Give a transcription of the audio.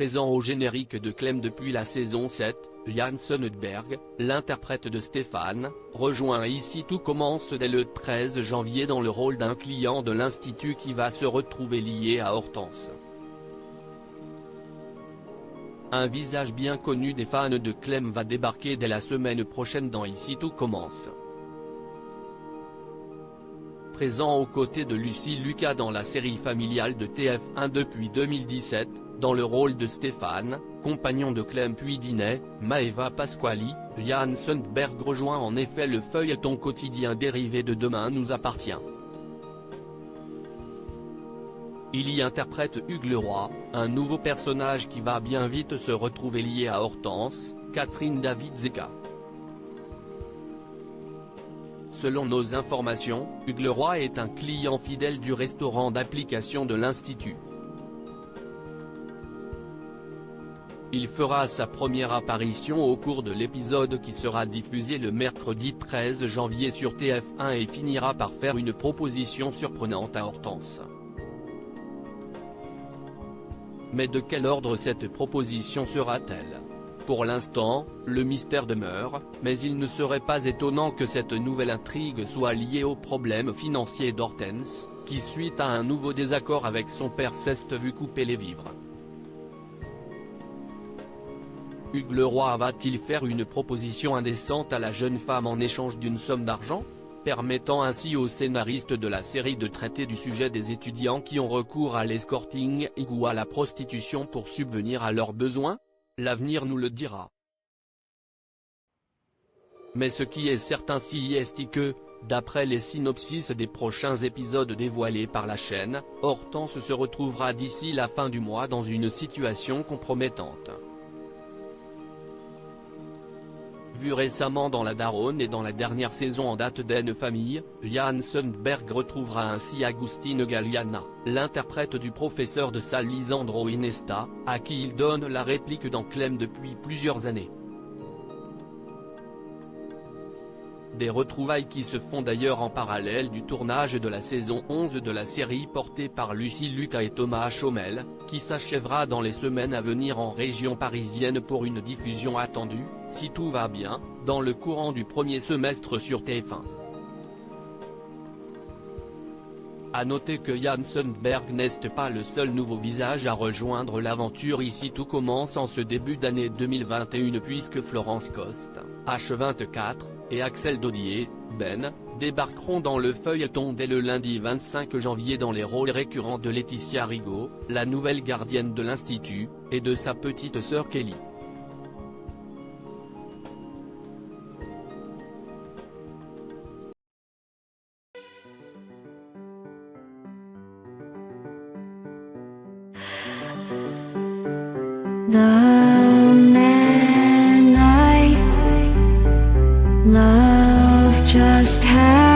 présent au générique de Clem depuis la saison 7, Jan Sundberg, l'interprète de Stéphane, rejoint Ici Tout commence dès le 13 janvier dans le rôle d'un client de l'Institut qui va se retrouver lié à Hortense. Un visage bien connu des fans de Clem va débarquer dès la semaine prochaine dans Ici Tout commence. Présent aux côtés de Lucie Lucas dans la série familiale de TF1 depuis 2017, dans le rôle de Stéphane, compagnon de Clem puis d'Inet, Maeva Pasquali, Jan Sundberg rejoint en effet le feuilleton quotidien dérivé de Demain nous appartient. Il y interprète Hugues Leroy, un nouveau personnage qui va bien vite se retrouver lié à Hortense, Catherine David-Zeka. Selon nos informations, Hugues Leroy est un client fidèle du restaurant d'application de l'Institut. Il fera sa première apparition au cours de l'épisode qui sera diffusé le mercredi 13 janvier sur TF1 et finira par faire une proposition surprenante à Hortense. Mais de quel ordre cette proposition sera-t-elle ? Pour l'instant, le mystère demeure, mais il ne serait pas étonnant que cette nouvelle intrigue soit liée aux problèmes financiers d'Hortense, qui suite à un nouveau désaccord avec son père s'est vu couper les vivres. Hugues Leroy va-t-il faire une proposition indécente à la jeune femme en échange d'une somme d'argent, permettant ainsi aux scénaristes de la série de traiter du sujet des étudiants qui ont recours à l'escorting ou à la prostitution pour subvenir à leurs besoins ? L'avenir nous le dira. Mais ce qui est certain est que, d'après les synopsis des prochains épisodes dévoilés par la chaîne, Hortense se retrouvera d'ici la fin du mois dans une situation compromettante. Vu récemment dans La Daronne et dans la dernière saison en date d'N Famille, Jan Sundberg retrouvera ainsi Agustin Galliana, l'interprète du professeur de salle Lisandro Inesta, à qui il donne la réplique dans Clem depuis plusieurs années. Des retrouvailles qui se font d'ailleurs en parallèle du tournage de la saison 11 de la série portée par Lucie Lucas et Thomas Chomel, qui s'achèvera dans les semaines à venir en région parisienne pour une diffusion attendue, si tout va bien, dans le courant du premier semestre sur TF1. A noter que Jan Sundberg n'est pas le seul nouveau visage à rejoindre l'aventure Ici Tout commence en ce début d'année 2021 puisque Florence Coste, H24, et Axel Dodier, Ben, débarqueront dans le feuilleton dès le lundi 25 janvier dans les rôles récurrents de Laetitia Rigaud, la nouvelle gardienne de l'Institut, et de sa petite sœur Kelly. The man I love just had